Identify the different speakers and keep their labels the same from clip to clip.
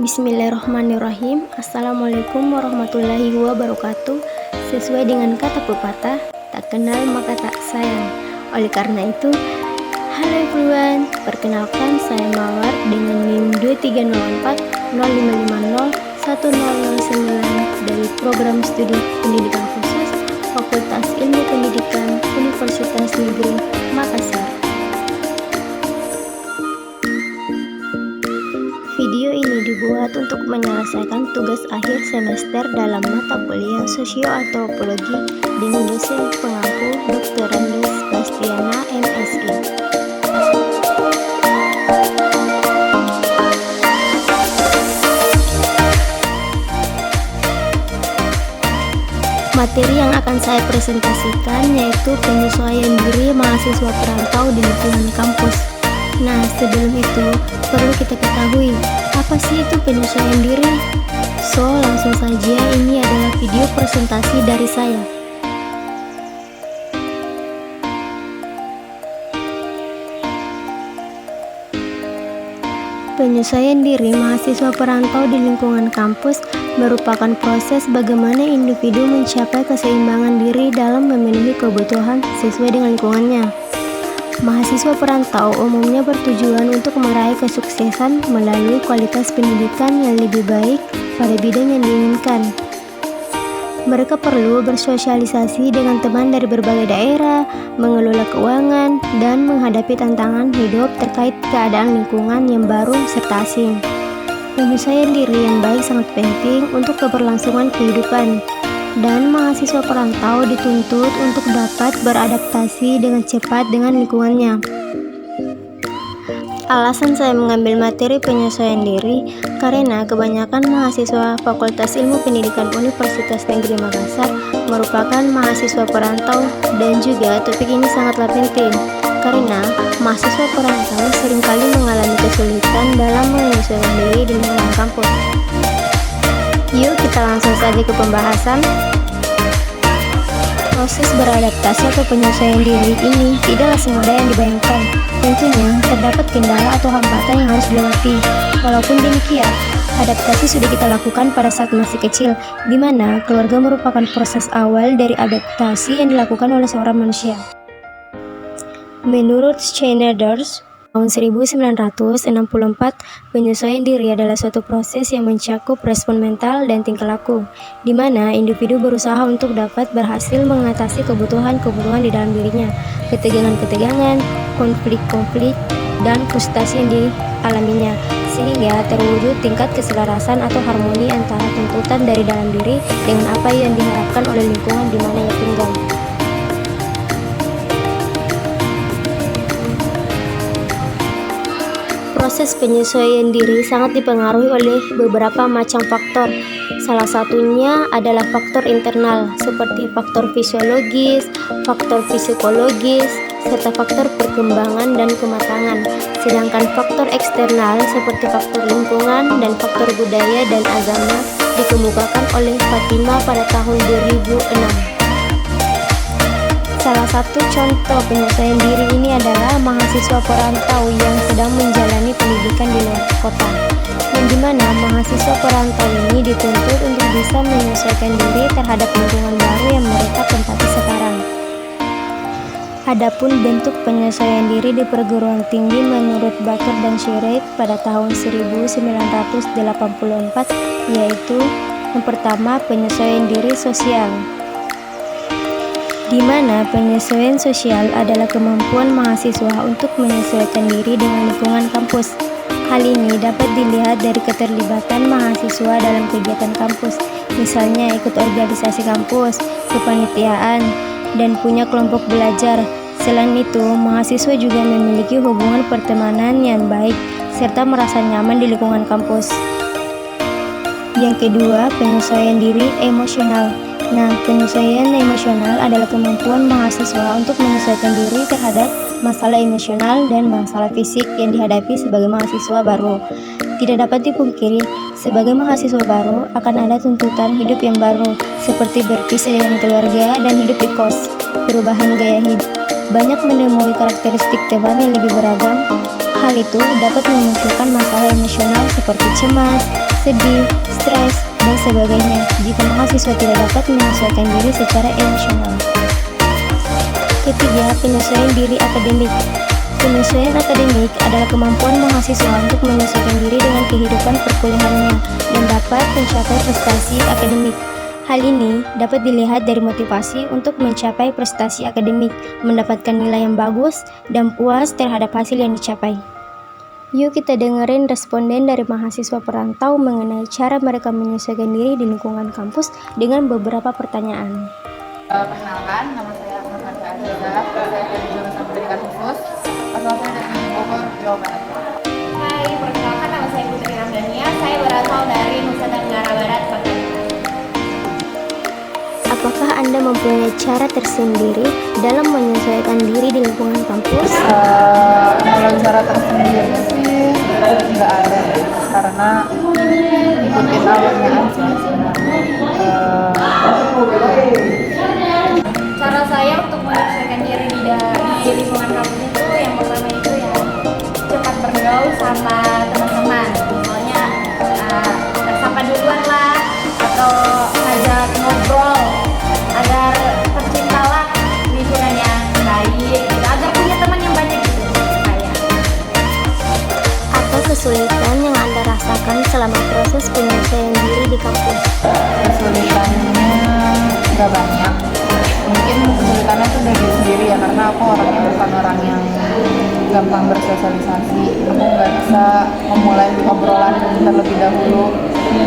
Speaker 1: Bismillahirrahmanirrahim. Assalamualaikum warahmatullahi wabarakatuh. Sesuai dengan kata pepatah, tak kenal maka tak sayang. Oleh karena itu, halo everyone, perkenalkan saya Mawar dengan NIM 2304 0550 1009 dari program studi pendidikan khusus Fakultas Ilmu Pendidikan Universitas Negeri Makassar. Video ini dibuat untuk menyelesaikan tugas akhir semester dalam mata kuliah Sosio-Antropologi dengan dosen pengampu Dr. Andes Bastiana MSI. Materi yang akan saya presentasikan yaitu penyesuaian diri mahasiswa perantau di lingkungan kampus. Nah, sebelum itu perlu kita ketahui apa sih itu penyesuaian diri? So, langsung saja, ini adalah video presentasi dari saya. Penyesuaian diri mahasiswa perantau di lingkungan kampus merupakan proses bagaimana individu mencapai keseimbangan diri dalam memenuhi kebutuhan sesuai dengan lingkungannya. Mahasiswa perantau umumnya bertujuan untuk meraih kesuksesan melalui kualitas pendidikan yang lebih baik pada bidang yang diinginkan. Mereka perlu bersosialisasi dengan teman dari berbagai daerah, mengelola keuangan, dan menghadapi tantangan hidup terkait keadaan lingkungan yang baru serta asing. Penyesuaian diri yang baik sangat penting untuk keberlangsungan kehidupan. Dan mahasiswa perantau dituntut untuk dapat beradaptasi dengan cepat dengan lingkungannya. Alasan saya mengambil materi penyesuaian diri karena kebanyakan mahasiswa Fakultas Ilmu Pendidikan Universitas Negeri Makassar merupakan mahasiswa perantau, dan juga topik ini sangatlah penting karena mahasiswa perantau seringkali mengalami kesulitan dalam menyesuaikan diri di lingkungan kampus. Yuk kita langsung saja ke pembahasan. Proses beradaptasi atau penyesuaian diri ini tidaklah semudah yang dibayangkan. Tentunya terdapat kendala atau hambatan yang harus dilewati. Walaupun demikian, adaptasi sudah kita lakukan pada saat masih kecil, di mana keluarga merupakan proses awal dari adaptasi yang dilakukan oleh seorang manusia. Menurut Schneider's tahun 1964, penyesuaian diri adalah suatu proses yang mencakup respon mental dan tingkah laku, di mana individu berusaha untuk dapat berhasil mengatasi kebutuhan-kebutuhan di dalam dirinya, ketegangan-ketegangan, konflik-konflik, dan frustasi yang dialaminya, sehingga terwujud tingkat keselarasan atau harmoni antara tuntutan dari dalam diri dengan apa yang diharapkan oleh lingkungan di mana ia tinggal. Proses penyesuaian diri sangat dipengaruhi oleh beberapa macam faktor. Salah satunya adalah faktor internal seperti faktor fisiologis, faktor psikologis, serta faktor perkembangan dan kematangan. Sedangkan faktor eksternal seperti faktor lingkungan dan faktor budaya dan agama dikemukakan oleh Fatima pada tahun 2006. Salah satu contoh penyesuaian diri ini adalah mahasiswa perantau yang sedang menjalani pendidikan di luar kota, yang dimana mahasiswa perantau ini dituntut untuk bisa menyesuaikan diri terhadap lingkungan baru yang mereka tempati sekarang. Adapun bentuk penyesuaian diri di perguruan tinggi menurut Baker dan Schreier pada tahun 1984 yaitu yang pertama, penyesuaian diri sosial, di mana penyesuaian sosial adalah kemampuan mahasiswa untuk menyesuaikan diri dengan lingkungan kampus. Hal ini dapat dilihat dari keterlibatan mahasiswa dalam kegiatan kampus, misalnya ikut organisasi kampus, kepanitiaan, dan punya kelompok belajar. Selain itu, mahasiswa juga memiliki hubungan pertemanan yang baik, serta merasa nyaman di lingkungan kampus. Yang kedua, penyesuaian diri emosional. Nah, penyesuaian emosional adalah kemampuan mahasiswa untuk menyesuaikan diri terhadap masalah emosional dan masalah fisik yang dihadapi sebagai mahasiswa baru. Tidak dapat dipungkiri, sebagai mahasiswa baru akan ada tuntutan hidup yang baru, seperti berpisah dengan keluarga dan hidup di kos, perubahan gaya hidup, banyak menemui karakteristik teman yang lebih beragam. Hal itu dapat memunculkan masalah emosional seperti cemas, sedih, stres, dan sebagainya jika mahasiswa tidak dapat menyesuaikan diri secara emosional. Ketiga, penyesuaian diri akademik. Penyesuaian akademik adalah kemampuan mahasiswa untuk menyesuaikan diri dengan kehidupan perkuliahannya dan dapat mencapai prestasi akademik. Hal ini dapat dilihat dari motivasi untuk mencapai prestasi akademik, mendapatkan nilai yang bagus, dan puas terhadap hasil yang dicapai. Yuk kita dengerin responden dari mahasiswa perantau mengenai cara mereka menyesuaikan diri di lingkungan kampus dengan beberapa pertanyaan.
Speaker 2: Perkenalkan, nama saya Nurhadi Aziza, saya dari jurusan pendidikan khusus, asal saya dari Bogor, Jawa Barat.
Speaker 3: Hai, perkenalkan nama saya Putri Ramdhania, saya berasal dari Nusa Tenggara Barat, Kota.
Speaker 1: Apakah Anda mempunyai cara tersendiri dalam menyesuaikan diri di lingkungan kampus?
Speaker 2: Kalau cara tersendiri sih nggak ada, karena ikutin alurnya aja.
Speaker 3: Cara saya untuk menyesuaikan diri di lingkungan kampus itu yang pertama itu ya cepat bergaul sama teman-teman. Misalnya sapa duluan lah atau ngajak ngobrol agar terciptalah lingkungan yang baik, gitu. Agar punya teman yang banyak gitu kayak.
Speaker 1: Apa kesulitan yang Anda rasakan selama proses penyesuaian diri di kampus?
Speaker 2: Kesulitannya nggak banyak. Mungkin kesulitannya tuh dari sendiri ya, karena aku orangnya bukan orang yang gampang bersosialisasi. Aku nggak bisa memulai obrolan terlebih dahulu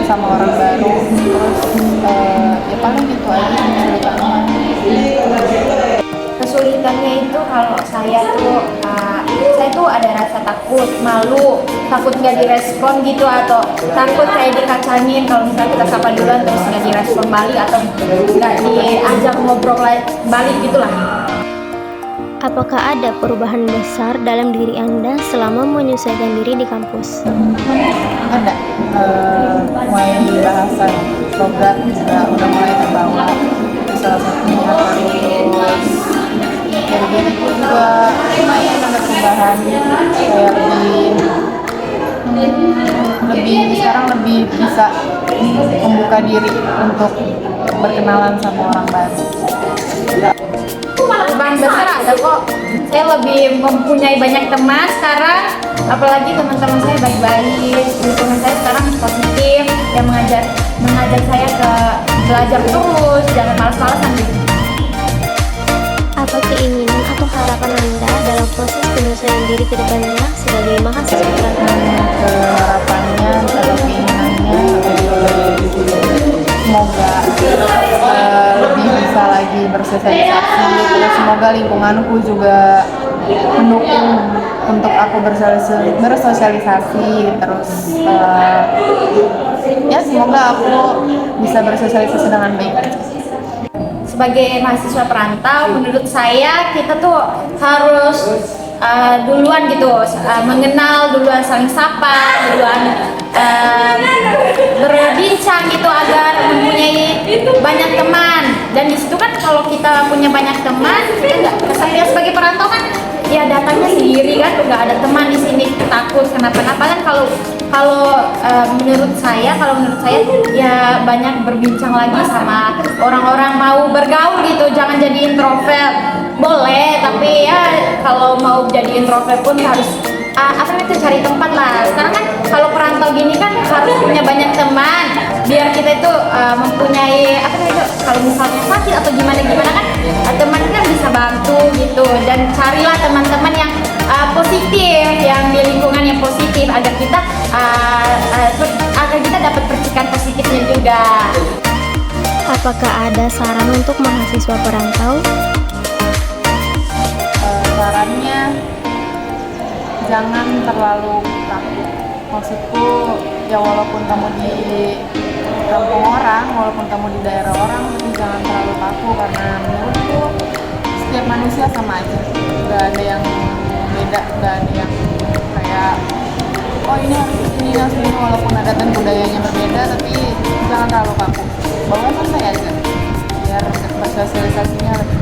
Speaker 2: sama orang baru. Terus ya paling gitu aja kesulitannya.
Speaker 3: Kesulitannya itu kalau saya tuh ada rasa takut, malu, takut nggak direspon gitu, atau takut kayak dikacangin kalau misalnya kita sapa duluan terus nggak direspon balik atau nggak diajak ngobrol balik gitulah.
Speaker 1: Apakah ada perubahan besar dalam diri Anda selama menyesuaikan diri di kampus?
Speaker 2: Ada, mulai di bahasa logat juga udah mulai terbawa, salah satunya terus dari diriku juga lumayan ada perubahan, kayak lebih sekarang lebih bisa membuka diri untuk berkenalan sama orang baru.
Speaker 3: Perubahan besar ada kok. Saya lebih mempunyai banyak teman sekarang, apalagi teman-teman saya baik-baik, lingkungan saya sekarang positif, yang mengajak saya ke belajar terus, jangan malas-malasan gitu.
Speaker 1: Apa keinginan atau harapan Anda dalam proses penyesuaian diri ke depannya sebagai mahasiswa perantau?
Speaker 2: Harapannya atau keinginannya semoga lebih bisa lagi bersosialisasi, terus semoga lingkunganku juga mendukung untuk aku bersosialisasi, terus ya semoga aku bisa bersosialisasi dengan baik.
Speaker 3: Sebagai mahasiswa perantau, menurut saya kita tuh harus duluan gitu, mengenal duluan, saling sapa duluan, berbincang gitu agar mempunyai banyak teman. Dan di situ kan kalau kita punya banyak teman, kita nggak kesannya sebagai perantau kan ya datangnya sendiri kan, nggak ada teman di sini, takut kenapa-napa kan. Kalau menurut saya ya banyak berbincang lagi sama orang-orang, mau bergaul gitu, jangan jadi introvert. Boleh, tapi ya kalau mau jadi introvert pun harus cari tempat lah. Sekarang kan kalau perantau gini kan harus punya banyak teman biar kita itu mempunyai kalau misalnya sakit atau gimana kan teman kan bisa bantu gitu. Dan carilah teman-teman yang positif, yang di lingkungan yang positif agar kita dapat percikan positifnya juga.
Speaker 1: Apakah ada saran untuk mahasiswa perantau?
Speaker 2: Sarannya jangan terlalu takut. Maksudku ya walaupun kamu di kampung orang, walaupun kamu di daerah orang, tapi jangan terlalu kaku, karena menurutku setiap manusia sama aja, nggak ada yang beda, nggak ada yang kayak oh ini harus ini, walaupun adat dan budayanya berbeda, tapi jangan terlalu kaku, bawa santai aja biar bersosialisasinya lebih